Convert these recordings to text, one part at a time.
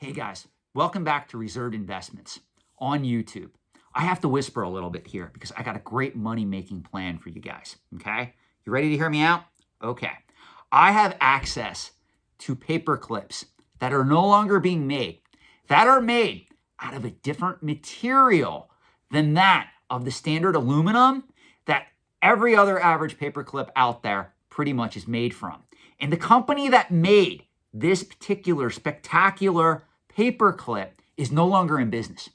Hey guys, welcome back to Reserved Investments on YouTube. I have to whisper a little bit here because I got a great money-making plan for you guys, okay? You ready to hear me out? Okay. I have access to paper clips that are no longer being made, that are made out of a different material than that of the standard aluminum that every other average paper clip out there pretty much is made from. And the company that made this particular spectacular paper clip is no longer in business.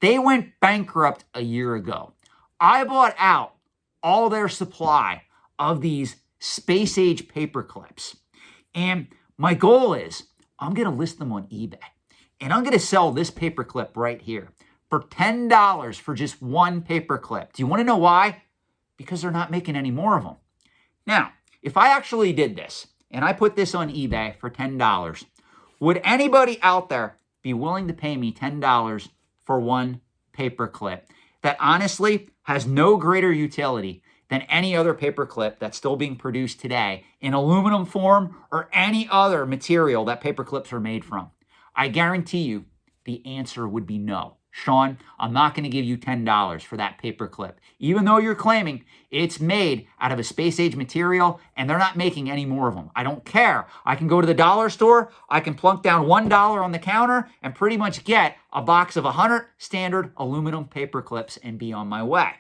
They went bankrupt a year ago. I bought out all their supply of these space age paper clips. And my goal is I'm going to list them on eBay. And I'm going to sell this paper clip right here for $10 for just one paper clip. Do you want to know why? Because they're not making any more of them. Now, if I actually did this and I put this on eBay for $10, would anybody out there be willing to pay me $10 for one paper clip that honestly has no greater utility than any other paper clip that's still being produced today in aluminum form or any other material that paper clips are made from? I guarantee you the answer would be no. Sean, I'm not going to give you $10 for that paper clip, even though you're claiming it's made out of a space age material and they're not making any more of them. I don't care. I can go to the dollar store, I can plunk down $1 on the counter and pretty much get a box of 100 standard aluminum paper clips and be on my way.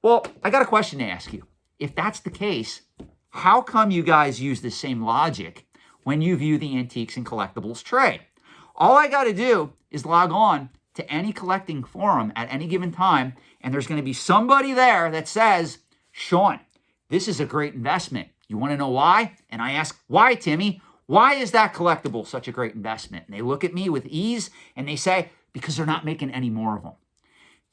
Well, I got a question to ask you. If that's the case, how come you guys use the same logic when you view the antiques and collectibles trade? All I got to do is log on to any collecting forum at any given time, and there's going to be somebody there that says, Sean, this is a great investment. You want to know why? And I ask, why, Timmy? Why is that collectible such a great investment? And they look at me with ease and they say, because they're not making any more of them.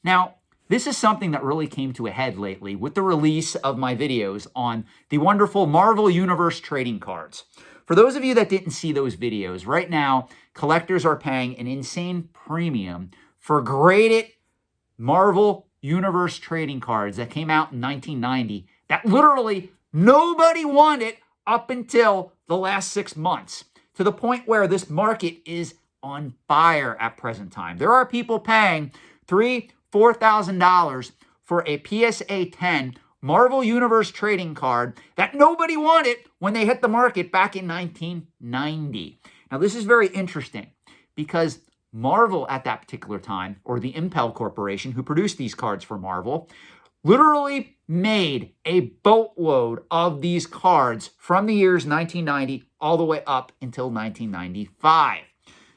Now, this is something that really came to a head lately with the release of my videos on the wonderful Marvel Universe trading cards. For those of you that didn't see those videos, right now, collectors are paying an insane premium for graded Marvel Universe trading cards that came out in 1990 that literally nobody wanted up until the last 6 months, to the point where this market is on fire at present time. There are people paying $3,000, $4,000 for a PSA 10 Marvel Universe trading card that nobody wanted when they hit the market back in 1990. Now, this is very interesting because Marvel at that particular time, or the Impel Corporation who produced these cards for Marvel, literally made a boatload of these cards from the years 1990 all the way up until 1995.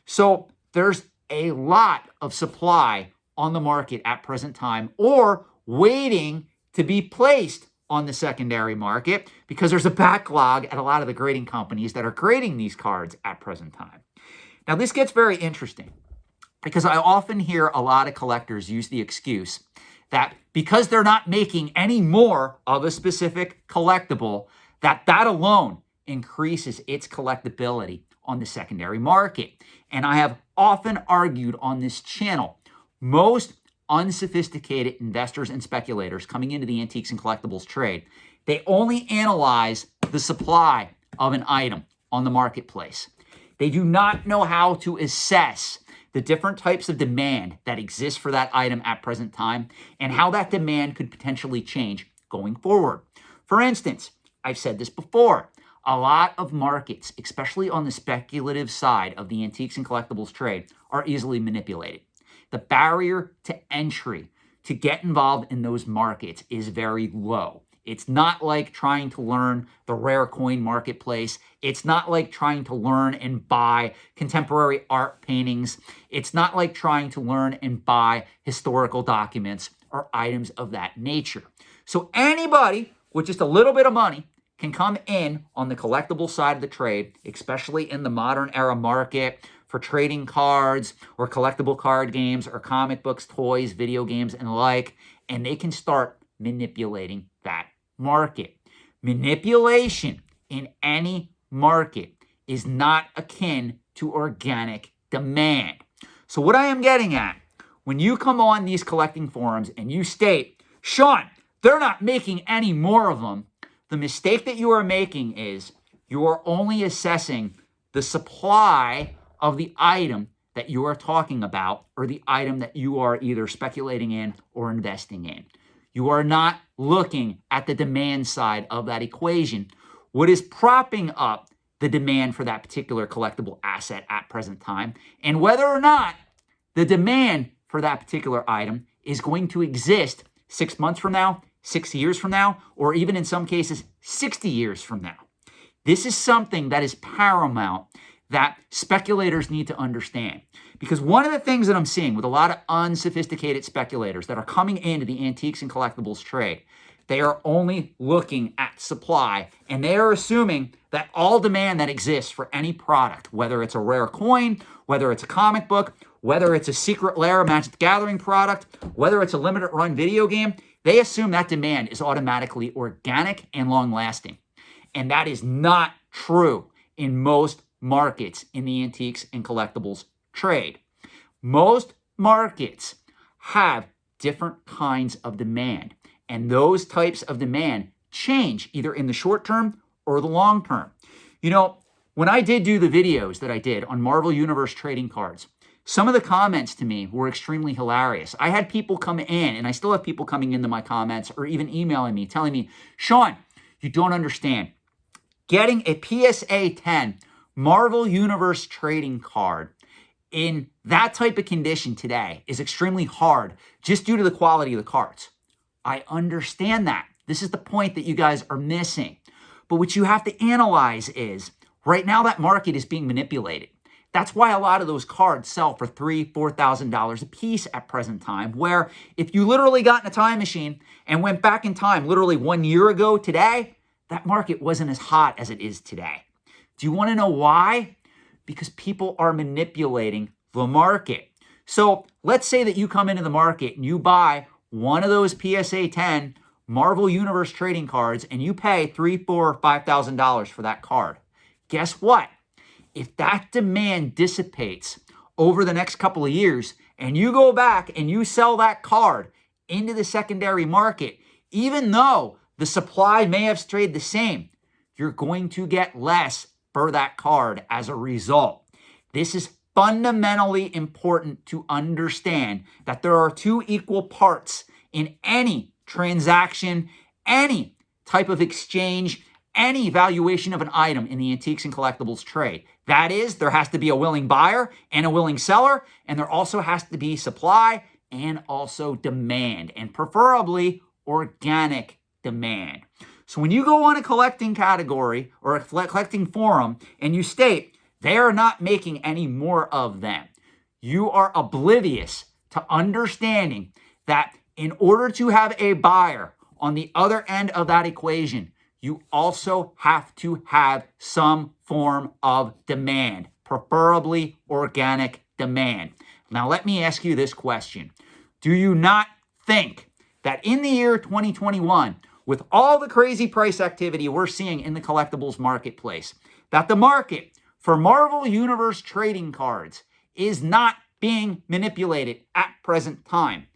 So there's a lot of supply on the market at present time, or waiting to be placed on the secondary market because there's a backlog at a lot of the grading companies that are grading these cards at present time. Now, this gets very interesting because I often hear a lot of collectors use the excuse that because they're not making any more of a specific collectible, that alone increases its collectability on the secondary market. And I have often argued on this channel, most unsophisticated investors and speculators coming into the antiques and collectibles trade, they only analyze the supply of an item on the marketplace. They do not know how to assess the different types of demand that exist for that item at present time and how that demand could potentially change going forward. For instance, I've said this before, a lot of markets, especially on the speculative side of the antiques and collectibles trade, are easily manipulated. The barrier to entry to get involved in those markets is very low. It's not like trying to learn the rare coin marketplace. It's not like trying to learn and buy contemporary art paintings. It's not like trying to learn and buy historical documents or items of that nature. So anybody with just a little bit of money can come in on the collectible side of the trade, especially in the modern era market, for trading cards or collectible card games or comic books, toys, video games, and the like, and they can start manipulating that market. Manipulation in any market is not akin to organic demand. So what I am getting at, when you come on these collecting forums and you state, Sean, they're not making any more of them, the mistake that you are making is you are only assessing the supply of the item that you are talking about or the item that you are either speculating in or investing in. You are not looking at the demand side of that equation. What is propping up the demand for that particular collectible asset at present time, and whether or not the demand for that particular item is going to exist 6 months from now, 6 years from now, or even in some cases, 60 years from now. This is something that is paramount that speculators need to understand. Because one of the things that I'm seeing with a lot of unsophisticated speculators that are coming into the antiques and collectibles trade, they are only looking at supply, and they are assuming that all demand that exists for any product, whether it's a rare coin, whether it's a comic book, whether it's a secret lair Magic the Gathering product, whether it's a limited run video game, they assume that demand is automatically organic and long-lasting. And that is not true in most markets in the antiques and collectibles trade. Most markets have different kinds of demand, and those types of demand change either in the short term or the long term. You know, when I did do the videos that I did on Marvel Universe trading cards, some of the comments to me were extremely hilarious. I had people come in, and I still have people coming into my comments or even emailing me, telling me, Sean, you don't understand. Getting a PSA 10 Marvel Universe trading card in that type of condition today is extremely hard just due to the quality of the cards. I understand that. This is the point that you guys are missing. But what you have to analyze is, right now that market is being manipulated. That's why a lot of those cards sell for $3,000, $4,000 a piece at present time, where if you literally got in a time machine and went back in time literally 1 year ago today, that market wasn't as hot as it is today. Do you want to know why? Because people are manipulating the market. So let's say that you come into the market and you buy one of those PSA 10 Marvel Universe trading cards and you pay $3,000, $4,000, $5,000 for that card. Guess what? If that demand dissipates over the next couple of years and you go back and you sell that card into the secondary market, even though the supply may have stayed the same, you're going to get less for that card as a result. This is fundamentally important to understand that there are two equal parts in any transaction, any type of exchange, any valuation of an item in the antiques and collectibles trade. That is, there has to be a willing buyer and a willing seller, and there also has to be supply and also demand, and preferably organic demand. So when you go on a collecting category or a collecting forum and you state they are not making any more of them, you are oblivious to understanding that in order to have a buyer on the other end of that equation, you also have to have some form of demand, preferably organic demand. Now, let me ask you this question. Do you not think that in the year 2021, with all the crazy price activity we're seeing in the collectibles marketplace, that the market for Marvel Universe trading cards is not being manipulated at present time?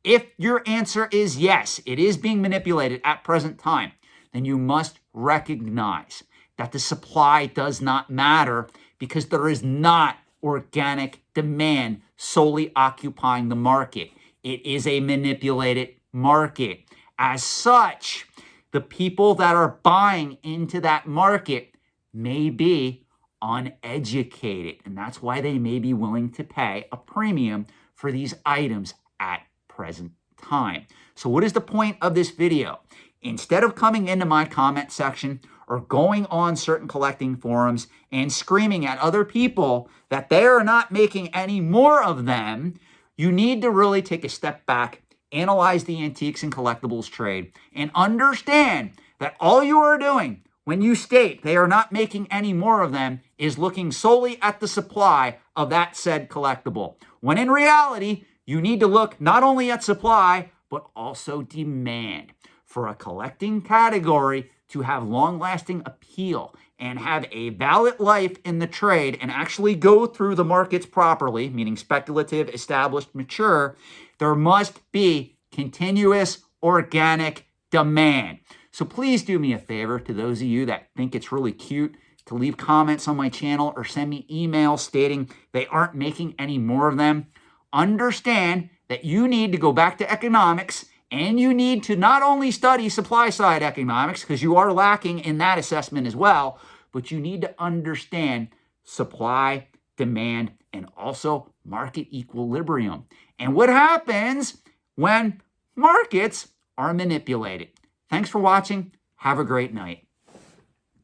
If your answer is yes, it is being manipulated at present time, then you must recognize that the supply does not matter because there is not organic demand solely occupying the market. It is a manipulated market. As such, the people that are buying into that market may be uneducated, and that's why they may be willing to pay a premium for these items at present time. So what is the point of this video? Instead of coming into my comment section or going on certain collecting forums and screaming at other people that they are not making any more of them, you need to really take a step back, analyze the antiques and collectibles trade, and understand that all you are doing when you state they are not making any more of them is looking solely at the supply of that said collectible. When in reality, you need to look not only at supply, but also demand. For a collecting category to have long-lasting appeal and have a valid life in the trade and actually go through the markets properly, meaning speculative, established, mature, there must be continuous organic demand. So please do me a favor, to those of you that think it's really cute to leave comments on my channel or send me emails stating they aren't making any more of them, understand that you need to go back to economics, and you need to not only study supply side economics, because you are lacking in that assessment as well, but you need to understand supply, demand, and also market equilibrium. And what happens when markets are manipulated. Thanks for watching. Have a great night.